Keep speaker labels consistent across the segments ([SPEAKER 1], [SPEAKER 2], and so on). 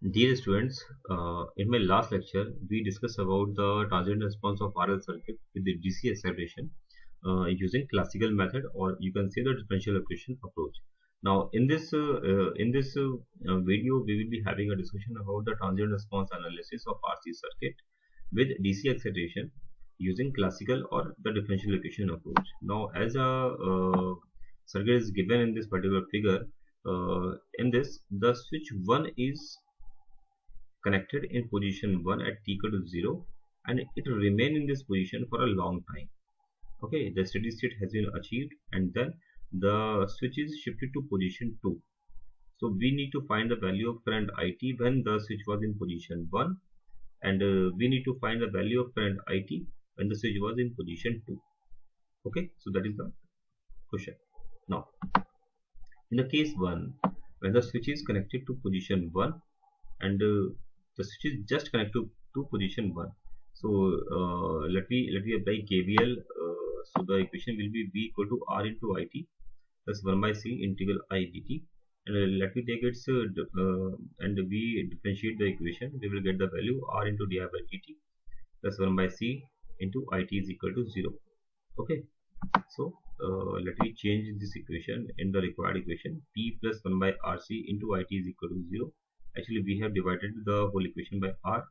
[SPEAKER 1] Dear students, in my last lecture, we discussed about the transient response of RL circuit with the DC acceleration using classical method, or you can say the differential equation approach. Now, in this video, we will be having a discussion about the transient response analysis of RC circuit with DC acceleration using classical or the differential equation approach. Now, as a circuit is given in this particular figure, in this the switch 1 is connected in position 1 at t equal to 0, and it remain in this position for a long time. Okay, the steady state has been achieved, and then the switch is shifted to position 2. So we need to find the value of current IT when the switch was in position 1, and we need to find the value of current IT when the switch was in position 2. Okay, so that is the question. Now, in the case 1, when the switch is connected to position 1, and the switch is just connected to position 1. So let me apply KVL. So the equation will be V equal to R into IT plus 1 by C integral I dt. And let me take its and we differentiate the equation. We will get the value R into di by dt plus 1 by C into IT is equal to 0. Okay. So let me change this equation in the required equation. P plus 1 by RC into IT is equal to 0. Actually, we have divided the whole equation by R.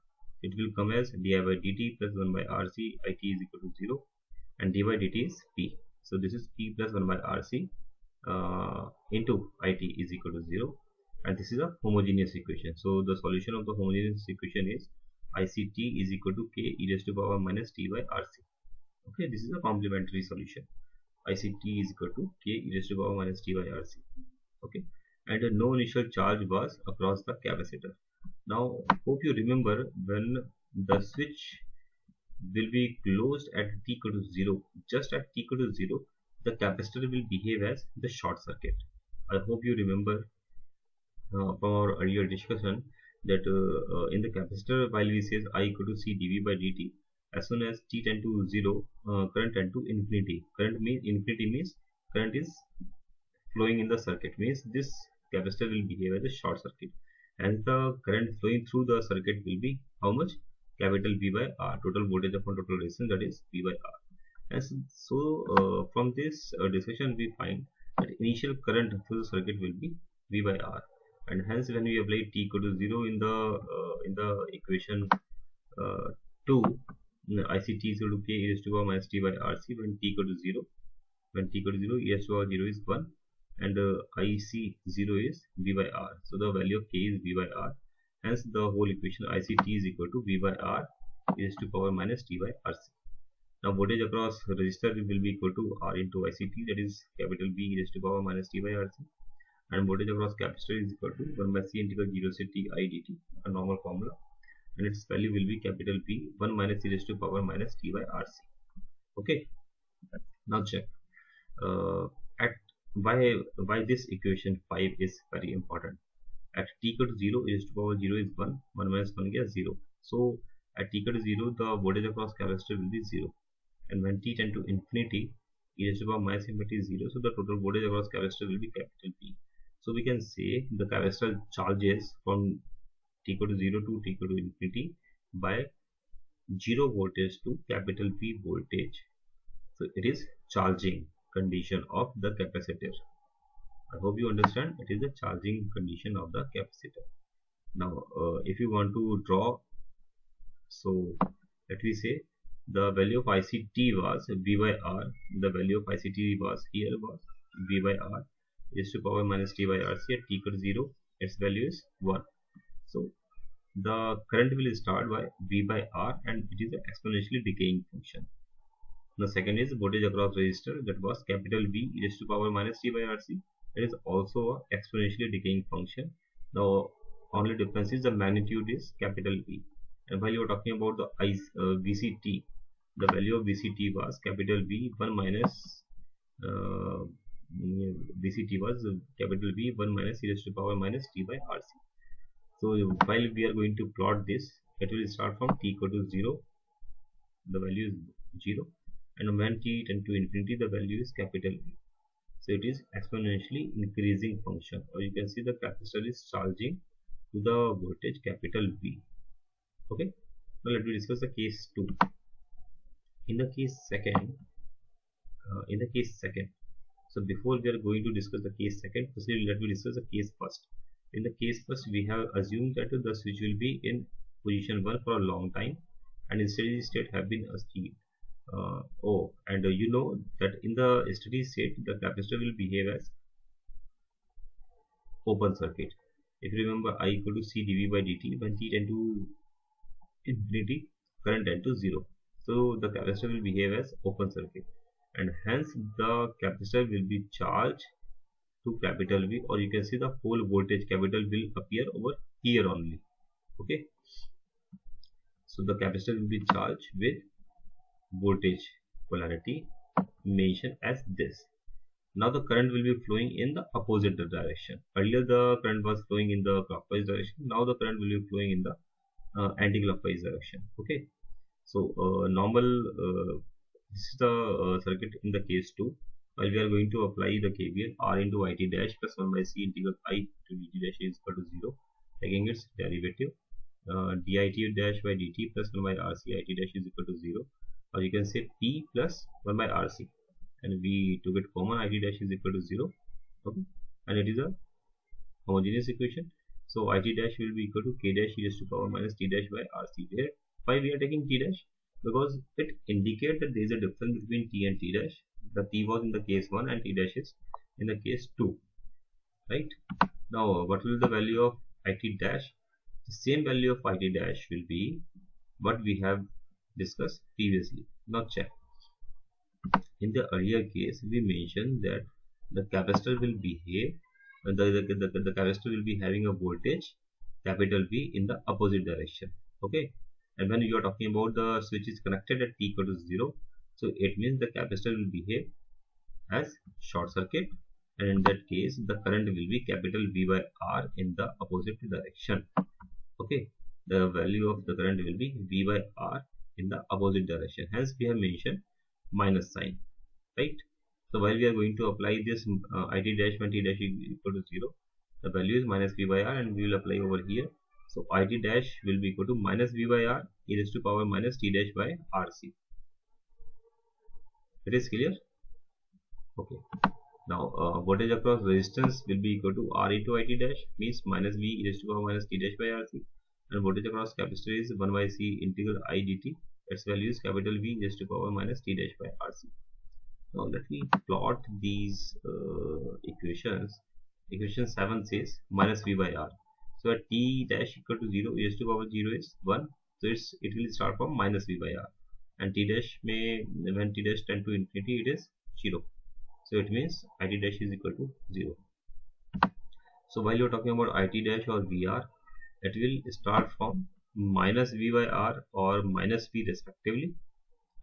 [SPEAKER 1] It will come as di by dt plus 1 by RC IT is equal to 0, and d by dt is P. So this is P plus 1 by RC into IT is equal to 0, and this is a homogeneous equation. So the solution of the homogeneous equation is ICT is equal to K e raised to power minus T by RC. Okay, this is a complementary solution. ICT is equal to K e raised to power minus T by RC. Okay, and no initial charge was across the capacitor. Now, hope you remember when the switch will be closed at t equal to 0, just at t equal to 0, the capacitor will behave as the short circuit. I hope you remember from our earlier discussion that in the capacitor, while we says I equal to C dV by dt, as soon as t tend to 0, current tend to infinity. Infinity means current is flowing in the circuit, means this capacitor will behave as a short circuit, and the current flowing through the circuit will be how much? Capital V by R, total voltage upon total resistance, that is V by R. And so from this discussion we find that initial current through the circuit will be V by R, and hence when we apply t equal to 0 in the equation 2, ICT is equal to K e raised to power minus T by RC when t equal to 0. When t equal to 0, e raised to power 0 is 1, and IC 0 is V by R. So the value of K is V by R. Hence the whole equation ICT is equal to V by R e raised to power minus T by RC. Now voltage across resistor will be equal to R into ICT, that is capital V e raised to power minus T by RC, and voltage across capacitor is equal to 1 by C integral 0 to T I dt, a normal formula, and its value will be capital V 1 minus e raised to power minus T by RC. Okay, now check at why this equation 5 is very important. At t equal to 0, e raised to power 0 is 1, 1 minus 1 is 0. So at t equal to 0, the voltage across capacitor will be 0, and when t tend to infinity, e raised to power minus infinity is 0, so the total voltage across capacitor will be capital P. So we can say the capacitor charges from t equal to 0 to t equal to infinity by 0 voltage to capital P voltage. So it is charging condition of the capacitor. I hope you understand, it is the charging condition of the capacitor. Now if you want to draw, so let me say the value of ICT was V by R. The value of ICT was here was V by R is to power minus T by RC at t equal to 0. Its value is 1. So the current will start by V by R, and it is an exponentially decaying function. The second is voltage across resistor, that was capital V e raised to power minus T by RC. It is also an exponentially decaying function. The only difference is the magnitude is capital V. And while you are talking about the VCT, the value of VCT was capital V 1 minus VCT was capital V 1 minus e raised to power minus T by RC. So while we are going to plot this, it will start from t equal to 0, the value is 0, and when t tend to infinity, the value is capital V. So it is exponentially increasing function, or you can see the capacitor is charging to the voltage capital V. Okay, now let me discuss the case 2. In the case second, so before we are going to discuss the case second, firstly let me discuss the case first. In the case first, we have assumed that the switch will be in position 1 for a long time and in steady state have been achieved. And you know that in the steady state the capacitor will behave as open circuit. If you remember, I equal to C dV by dt, when t tend to infinity, current tend to 0. So the capacitor will behave as open circuit, and hence the capacitor will be charged to capital V, or you can see the whole voltage capital will appear over here only. Okay, so the capacitor will be charged with voltage polarity mentioned as this. Now the current will be flowing in the opposite direction. Earlier the current was flowing in the clockwise direction. Now the current will be flowing in the anti-clockwise direction. Okay, so this is the circuit in the case 2. While we are going to apply the KVL, R into IT dash plus 1 by C integral I to dt dash is equal to 0, taking its derivative. Dit dash by dt plus 1 by RC IT dash is equal to 0, or you can say P plus 1 by RC, and we took it common, IT dash is equal to 0. Okay, and it is a homogeneous equation. So IT dash will be equal to K dash e raised to power minus T dash by RC. Why we are taking T dash? Because it indicates that there is a difference between T and T dash. The T was in the case 1 and T dash is in the case 2. Right? Now what will be the value of IT dash? The same value of IT dash will be what we have discussed previously. Now check. In the earlier case, we mentioned that the capacitor will behave, the capacitor will be having a voltage capital V in the opposite direction. Okay, and when you are talking about the switch is connected at t equal to 0, so it means the capacitor will behave as short circuit, and in that case the current will be capital V by R in the opposite direction. Okay, the value of the current will be V by R in the opposite direction, hence we have mentioned minus sign. Right, so while we are going to apply this IT dash when T dash is equal to 0, the value is minus V by R, and we will apply over here. So IT dash will be equal to minus V by R e raised to power minus T dash by RC. It is clear? Okay. Now voltage across resistance will be equal to R into IT dash, means minus V e raised to power minus T dash by RC, and voltage across capacitor is 1 by C integral I dt. Its value is capital V e raised to power minus T dash by RC. Now let me plot these equations. Equation 7 says minus V by R. So at T dash equal to 0, e raised to power 0 is 1. So it will start from minus V by R. And T dash when T dash tend to infinity, it is 0. So it means IT dash is equal to 0. So while you are talking about IT dash or VR, it will start from minus V by R or minus V respectively.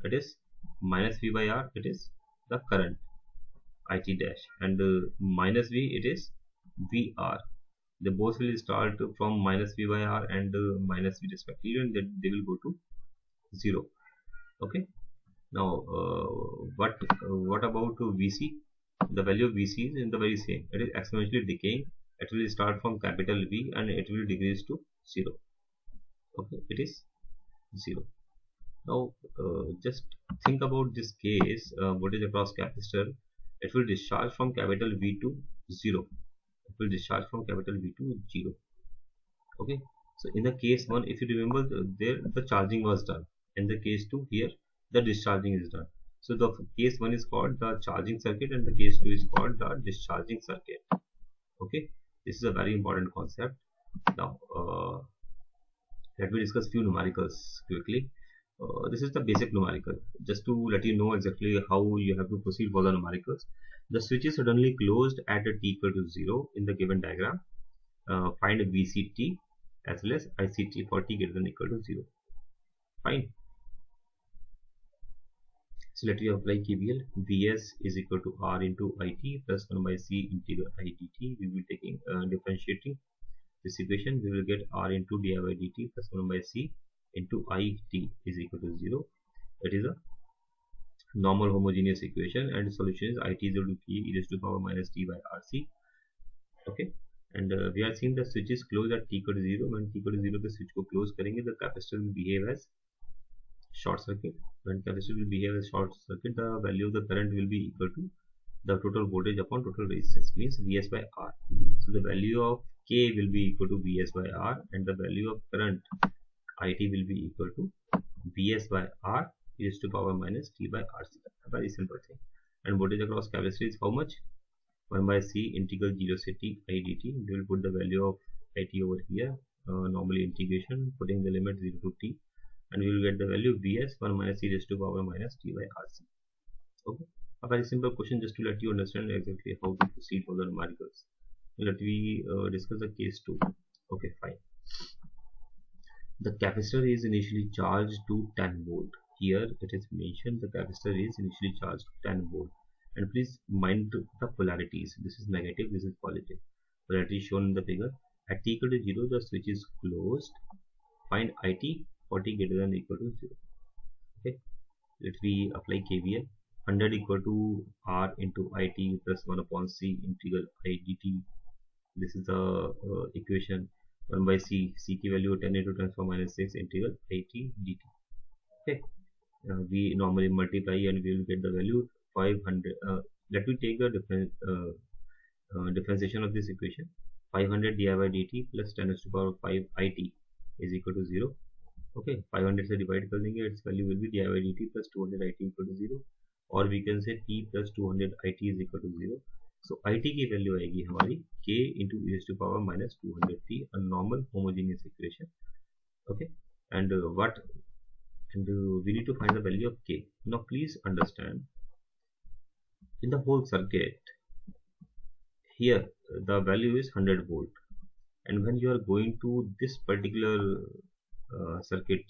[SPEAKER 1] It is minus V by R, it is the current IT dash, and minus V, it is VR. They both will start from minus V by R and minus V respectively, and then they will go to 0. Okay, now what about VC? The value of VC is in the very same. It is exponentially decaying. It will start from capital V and it will decrease to 0. Okay, it is 0. Now just think about this case, voltage across capacitor, it will discharge from capital V to 0. It will discharge from capital V to 0. Okay, so in the case 1, if you remember, there the charging was done. In the case 2, here the discharging is done. So the case 1 is called the charging circuit and the case 2 is called the discharging circuit. Okay, this is a very important concept. Now let me discuss few numericals quickly. This is the basic numerical, just to let you know exactly how you have to proceed for the numericals. The switch is suddenly closed at a t equal to 0 in the given diagram. Find VCT as well as ICT for t greater than equal to 0. Fine. So let me apply KVL. Vs is equal to R into IT plus 1 by C integral I dt. We will be taking differentiating this equation. We will get R into di by dt plus 1 by C into IT is equal to 0. It is a normal homogeneous equation, and the solution is IT is equal to K e raised to power minus T by RC. Okay, and we are seeing the switch is closed at t equal to 0. When t equal to 0 the switch को close करेंगे, the capacitor will behave as short circuit. When capacitor will behave as short circuit, the value of the current will be equal to the total voltage upon total resistance, means Vs by R. So the value of K will be equal to Vs by R, and the value of current IT will be equal to Vs by R e to power minus T by RC. A very simple thing. And voltage across capacitor is how much? 1 by C integral 0 to t I dt. We will put the value of IT over here, normally integration, putting the limit 0 to t, and we will get the value Vs 1 minus e raised to power minus T by RC. Okay, a very simple question just to let you understand exactly how to proceed for the numericals. Let me discuss the case 2. Okay, fine. The capacitor is initially charged to 10 volt. Here it is mentioned the capacitor is initially charged to 10 volt. And please mind the polarities. This is negative, this is positive. Polarity shown in the figure. At t equal to 0, the switch is closed. Find IT for t greater than or equal to 0. Okay, let me apply KVL. 100 equal to R into IT plus 1 upon C integral I dt. This is the equation. 1 by C, Ck value 10 into 10 to the power minus 6 integral IT dt. Okay, we normally multiply and we will get the value 500. Let me take the differentiation of this equation. 500 di by dt plus 10 to the power 5 IT is equal to 0. Okay, 500 से divide कर देंगे, its value will be di by dt plus 200 IT equal to 0, or we can say t plus 200 IT is equal to 0. So IT की value आएगी हमारी k into e to power minus 200t, a normal homogeneous equation. Okay, and we need to find the value of k. Now please understand, in the whole circuit here the value is 100 volt, and when you are going to this particular circuit,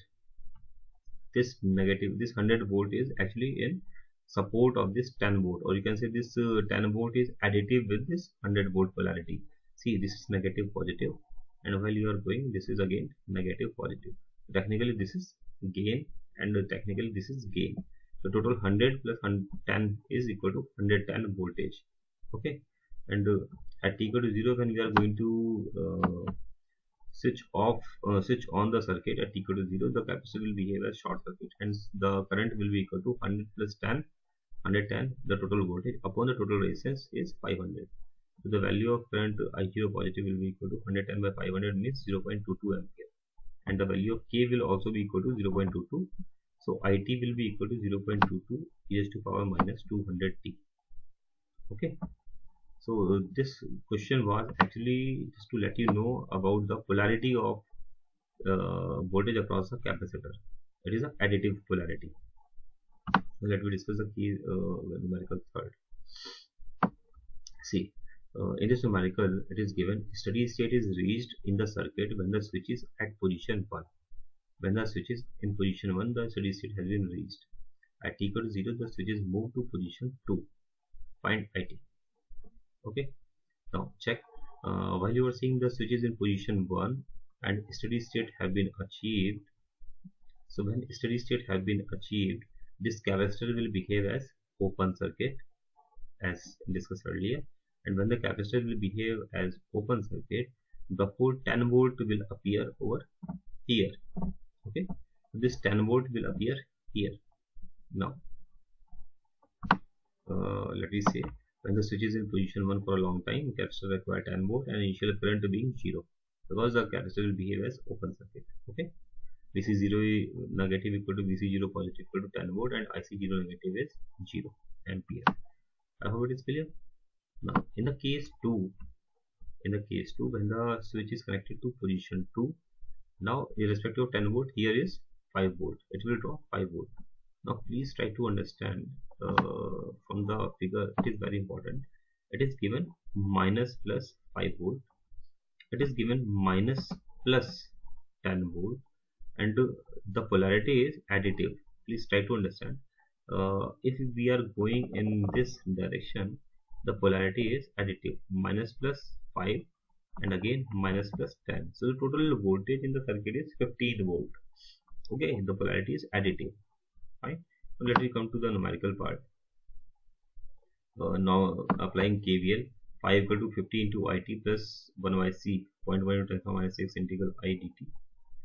[SPEAKER 1] this 100 volt is actually in support of this 10 volt, or you can say this 10 volt is additive with this 100 volt polarity. See, this is negative positive, and while you are going, this is again negative positive. Technically this is gain, and technically this is gain. So total 100 plus 10 is equal to 110 voltage. Okay, and at t equal to 0, when we are going to switch on the circuit at t equal to 0, the capacitor will behave as short circuit, hence the current will be equal to 100 plus 10, 110, the total voltage upon the total resistance is 500. So the value of current I0 positive will be equal to 110 by 500, means 0.22 ampere, and the value of K will also be equal to 0.22. So IT will be equal to 0.22 e to power minus 200t. Okay, so this question was actually just to let you know about the polarity of voltage across a capacitor. It is an additive polarity. Now let me discuss the key numerical third. See, in this numerical, it is given steady state is reached in the circuit when the switch is at position 1. When the switch is in position 1, the steady state has been reached. At t equal to 0, the switch is moved to position 2. Find IT. Okay, now check. While you are seeing the switch is in position 1 and steady state have been achieved, so when steady state have been achieved, this capacitor will behave as open circuit as discussed earlier, and when the capacitor will behave as open circuit, the whole 10 volt will appear over here. Okay, so this 10 volt will appear here. Now let me say, when the switch is in position 1 for a long time, capacitor require 10 volt and initial current being 0, because the capacitor will behave as open circuit. Okay, VC0 negative equal to VC0 positive equal to 10 volt, and IC0 negative is 0 ampere. I hope it is clear. Now in the case 2, when the switch is connected to position 2, now irrespective of 10 volt, here is 5 volt, it will draw 5 volt. Now please try to understand from the figure, it is very important. It is given minus plus 5 volt, it is given minus plus 10 volt, and the polarity is additive. Please try to understand. If we are going in this direction, the polarity is additive, minus plus 5 and again minus plus 10. So the total voltage in the circuit is 15 volt. Okay, the polarity is additive. Fine. So let me come to the numerical part. Now applying KVL. 5 equal to 50 into it plus 1 by c 0.1 into 10 power minus 6 integral I dt.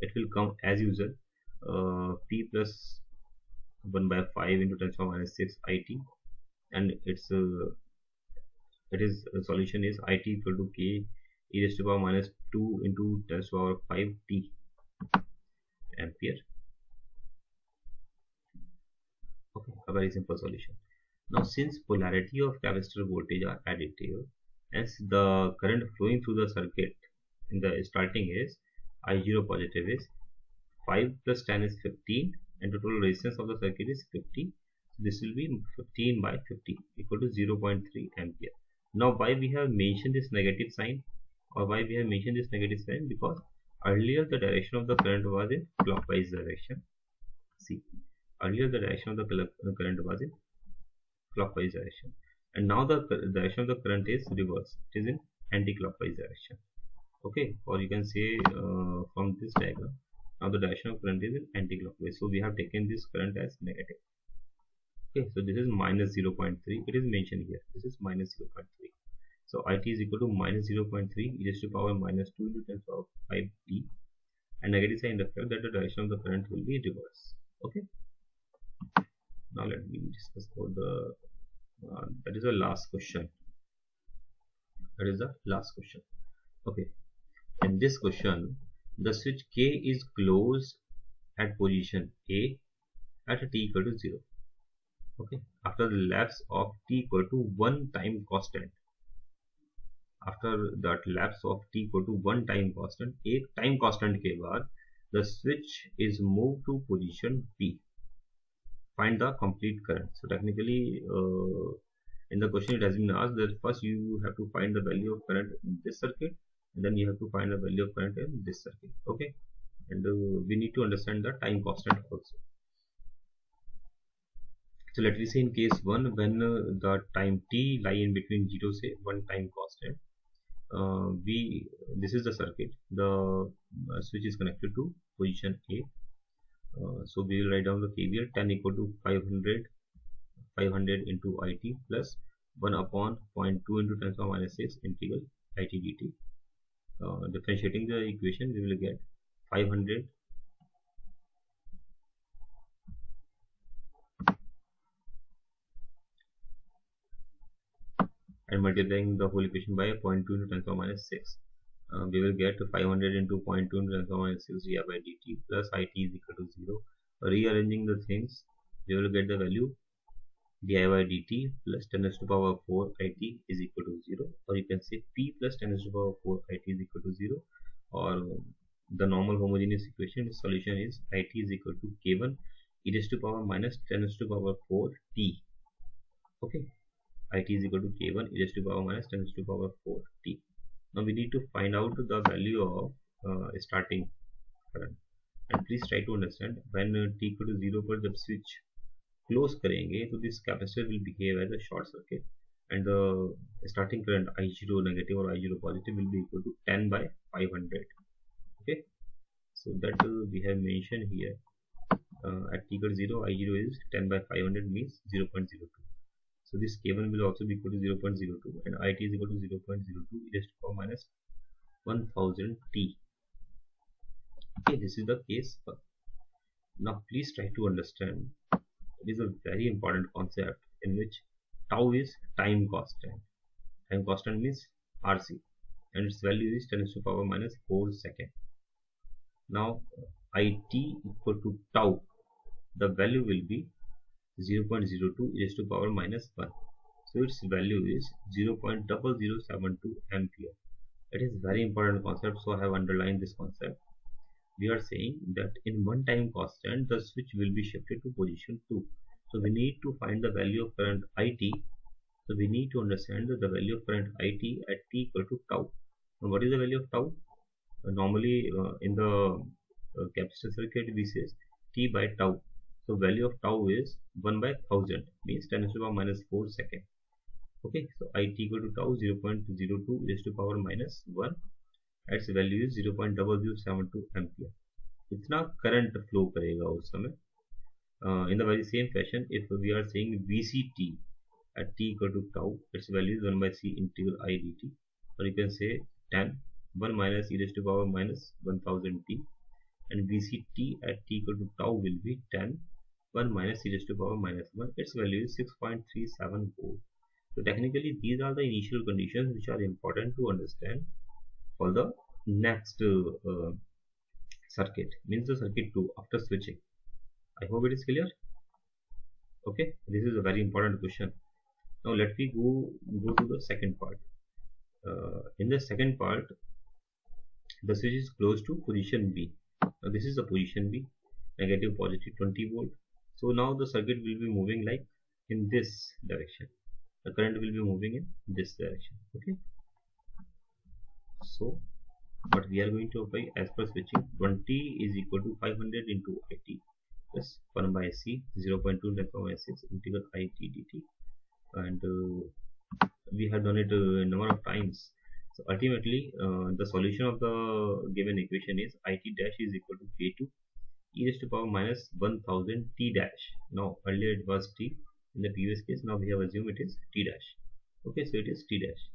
[SPEAKER 1] It will come as usual, p plus 1 by 5 into 10 power minus 6 it, and solution is it equal to k e raised to power minus 2 into 10 to the power 5 t ampere. Okay, a very simple solution. Now, since polarity of capacitor voltage are additive, hence the current flowing through the circuit in the starting is I0 positive is 5 plus 10 is 15, and the total resistance of the circuit is 50. So this will be 15 by 50 equal to 0.3 ampere. Now, why we have mentioned this negative sign, or why we have mentioned this negative sign? Because earlier the direction of the current was in clockwise direction. See, earlier the direction of the current was in clockwise direction, and now the direction of the current is reverse. It is in anti-clockwise direction. Okay, or you can say from this diagram, now the direction of current is in anti-clockwise, so we have taken this current as negative. Okay, so this is minus 0.3. It is mentioned here, this is minus 0.3. So it is equal to minus 0.3 e raised to power minus 2 into 10 to the power 5 t, and negative sign the fact that the direction of the current will be reverse. Okay, now let me discuss about the that is the last question. Okay, in this question the switch K is closed at position A at t equal to 0. Okay, after the lapse of t equal to 1 time constant. After that lapse of t equal to 1 time constant, एक time constant के बाद the switch is moved to position B. Find the complete current. So technically in the question it has been asked that first you have to find the value of current in this circuit, and then you have to find the value of current in this circuit. Okay, and we need to understand the time constant also. So let me say in case 1, when the time t lie in between 0 say 1 time constant, this is the circuit, the switch is connected to position A. So we will write down the KVL 10 equal to 500 into it plus 1 upon 0.2 into 10 to the minus 6 integral it dt. Differentiating the equation, we will get 500 and multiplying the whole equation by 0.2 into 10 to the minus 6. We will get 500 into 0.2 into 10 to the minus 6 di by dt plus it is equal to 0. Rearranging the things, we will get the value di by dt plus 10 to the power 4 it is equal to 0, or you can say p plus 10 to the power 4 it is equal to 0, or the normal homogeneous equation solution is it is equal to k1 e raised to power minus 10 to the power 4 t. Okay, it is equal to k1 e raised to power minus 10 to the power 4 t. Now we need to find out the value of starting current, and please try to understand when t equal to 0 पर जब switch close करेंगे तो this capacitor will behave as a short circuit, and the starting current I0 negative or I0 positive will be equal to 10 by 500. Okay, so that we have mentioned here at t equal to 0 I0 is 10 by 500 means 0.02. So this k1 will also be equal to 0.02, and it is equal to 0.02 e raised to power minus 1000 t. Okay, this is the case. Now please try to understand, it is a very important concept in which tau is time constant. Time constant means RC, and its value is 10 to the power minus 4 second. Now it equal to tau, the value will be 0.02 e raised to power minus 1. So its value is 0.0072 ampere. It is very important concept, so I have underlined this concept. We are saying that in one time constant the switch will be shifted to position 2. So we need to find the value of current it. So we need to understand the value of current it at t equal to tau. And what is the value of tau? Normally in the capacitor circuit we say t by tau. So value of tau is 1 by 1000 means 10 to the power minus 4 second. Okay, so it equal to tau 0.02 raised to power minus 1. Its value is 0.0072 ampere. इतना current flow करेगा उस समय. In the very same fashion, if we are saying VCT, at t equal to tau, its value is 1 by c integral I dt, or you can say tan 1 minus e raised to power minus 1000 t, and vct at t equal to tau will be tan 1 minus e raised to power minus 1, its value is 6.37 volt. So technically these are the initial conditions which are important to understand for the next circuit, means the circuit 2 after switching. I hope it is clear. Okay, this is a very important question. Now let me go to the second part. In the second part, the switch is close to position B. Now this is the position B, negative positive 20 volt. So now the circuit will be moving like in this direction. The current will be moving in this direction. Okay. So what we are going to apply as per switching, 20 is equal to 500 into IT plus 1 by C 0.2 by 6 integral IT dt, and we have done it a number of times. So ultimately the solution of the given equation is IT dash is equal to K2 e raised to power minus 1000 T dash. Now earlier it was T in the previous case, now we have assumed it is T dash. Okay, so it is T dash.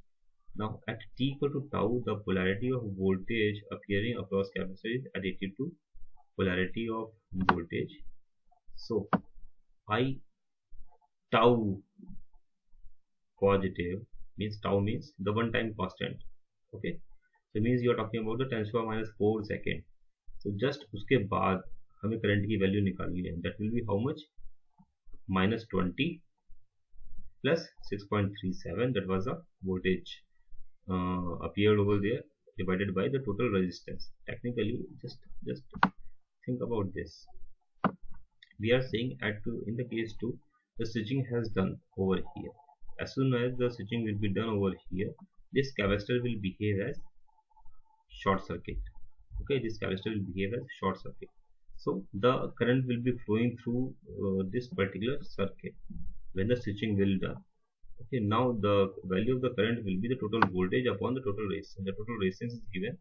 [SPEAKER 1] Now at t equal to tau, the polarity of voltage appearing across capacitor is additive to polarity of voltage. So I tau positive means tau means the one time constant. Okay, so means you are talking about the 10 to the power minus 4 second. So just उसके बाद हमें current की value निकालनी है, that will be how much, minus 20 plus 6.37, that was the voltage appeared over there, divided by the total resistance. Technically just think about this. We are saying at in the case 2 the switching has done over here. As soon as the switching will be done over here, this capacitor will behave as short circuit. Okay, this capacitor will behave as short circuit. So the current will be flowing through this particular circuit when the switching will done. Okay, now the value of the current will be the total voltage upon the total resistance. The total resistance is given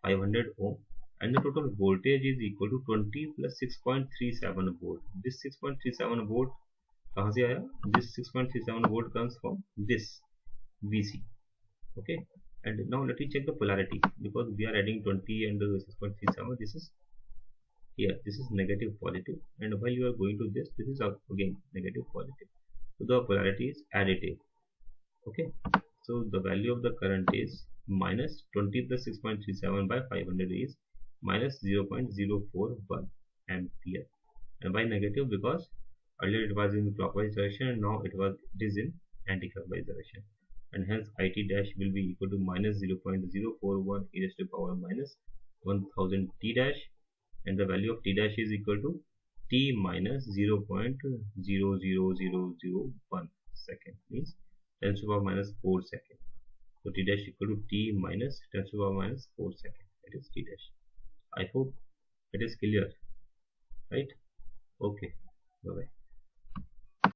[SPEAKER 1] 500 ohm, and the total voltage is equal to 20 plus 6.37 volt. This 6.37 volt kahan se aaya? This 6.37 volt comes from this VC. Okay, and now let me check the polarity, because we are adding 20 and 6.37. This is here, this is negative positive, and while you are going to this is again negative positive. So the polarity is additive. Okay, so the value of the current is minus 20 plus 6.37 by 500 is minus 0.041 ampere, and why negative? Because earlier it was in clockwise direction and now it is in anti-clockwise direction, and hence IT dash will be equal to minus 0.041 e raised to power minus 1000 T dash, and the value of T dash is equal to T minus 0.00001 second, means 10 to the power minus 4 second. So T dash equal to T minus 10 to the power minus 4 second. That is T dash. I hope it is clear, right? Okay, bye bye.